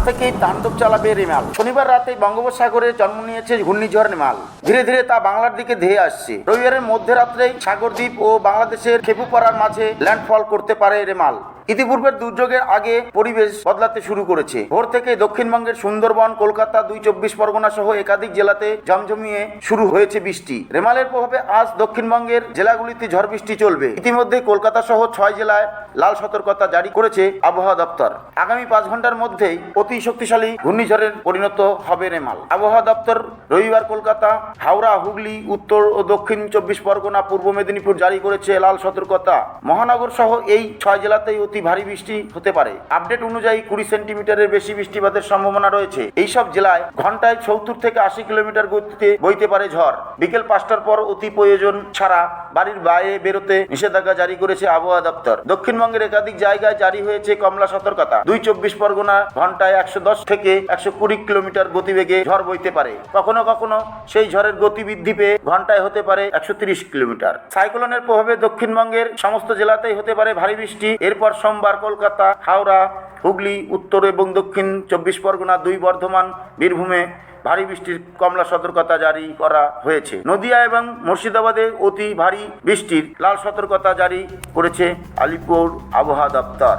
থেকেই তাণ্ডব চালাবে রেমাল। শনিবার রাতে বঙ্গোপসাগরে জন্ম নিয়েছে ঘূর্ণিঝড় রেমাল। ধীরে ধীরে তা বাংলার দিকে ধেয়ে আসছে। রবিবারের মধ্যরাত্রেই সাগরদ্বীপ ও বাংলাদেশের খেপুপাড়ার মাঝে ল্যান্ডফল করতে পারে রেমাল। ইতিপূর্বের দুর্যোগের আগে পরিবেশ বদলাতে শুরু করেছে। ভোর থেকে দক্ষিণবঙ্গের সুন্দরবন, কলকাতা, ২ পরগনা সহ একাধিক জেলাতে জমজমিয়ে শুরু হয়েছে বৃষ্টি। রেমালের প্রভাবে আজ দক্ষিণবঙ্গের জেলাগুলিতে ঝড় বৃষ্টি চলবে। ইতিমধ্যে কলকাতা সহ ৬ জেলায় লাল সতর্কতা জারি করেছে আবহাওয়া দপ্তর। আগামী ৫ ঘন্টার মধ্যেই অতি শক্তিশালী ঘূর্ণিঝড়ের পরিণত হবে রেমাল। আবহাওয়া দপ্তর রবিবার কলকাতা, হাওড়া, হুগলি, উত্তর ও দক্ষিণ ২৪ পরগনা, পূর্ব মেদিনীপুর জারি করেছে লাল সতর্কতা। মহানগর সহ এই ৬ জেলাতেই অতি ভারী বৃষ্টি হতে পারে। আপডেট অনুযায়ী ২০ সেন্টিমিটারের বেশি বৃষ্টিপাতের সম্ভাবনা রয়েছে। এইসব জেলায় ঘন্টায় ৭০ থেকে ৮০ কিলোমিটার গতিতে বইতে পারে ঝড়। বিকেল ৫টার পর অতি প্রয়োজন ছাড়া বাড়ির বাইরে বেরোতে নিষেধাজ্ঞা জারি করেছে আবহাওয়া দপ্তর। দক্ষিণবঙ্গের একাধিক জায়গায় জারি হয়েছে কমলা সতর্কতা। ২ পরগনা ঘন্টায় ১১০ থেকে ১২০ কিলোমিটার গতিবেগে ঝড় বইতে পারে। কখনো কখনো সেই ঝড়ের গতি বৃদ্ধি পেয়ে ঘন্টায় হতে পারে ১৩০ কিলোমিটার। সাইক্লোনের প্রভাবে দক্ষিণবঙ্গের সমস্ত জেলাতেই হতে পারে ভারী বৃষ্টি। এরপর সোমবার কলকাতা, হাওড়া, হুগলি, উত্তর এবং দক্ষিণ ২৪ পরগনা, ২ বর্ধমান, বীরভূমে ভারী বৃষ্টির কমলা সতর্কতা জারি করা হয়েছে। নদিয়া এবং মুর্শিদাবাদে অতি ভারী বৃষ্টির লাল সতর্কতা জারি করেছে আলিপুর আবহাওয়া দপ্তর।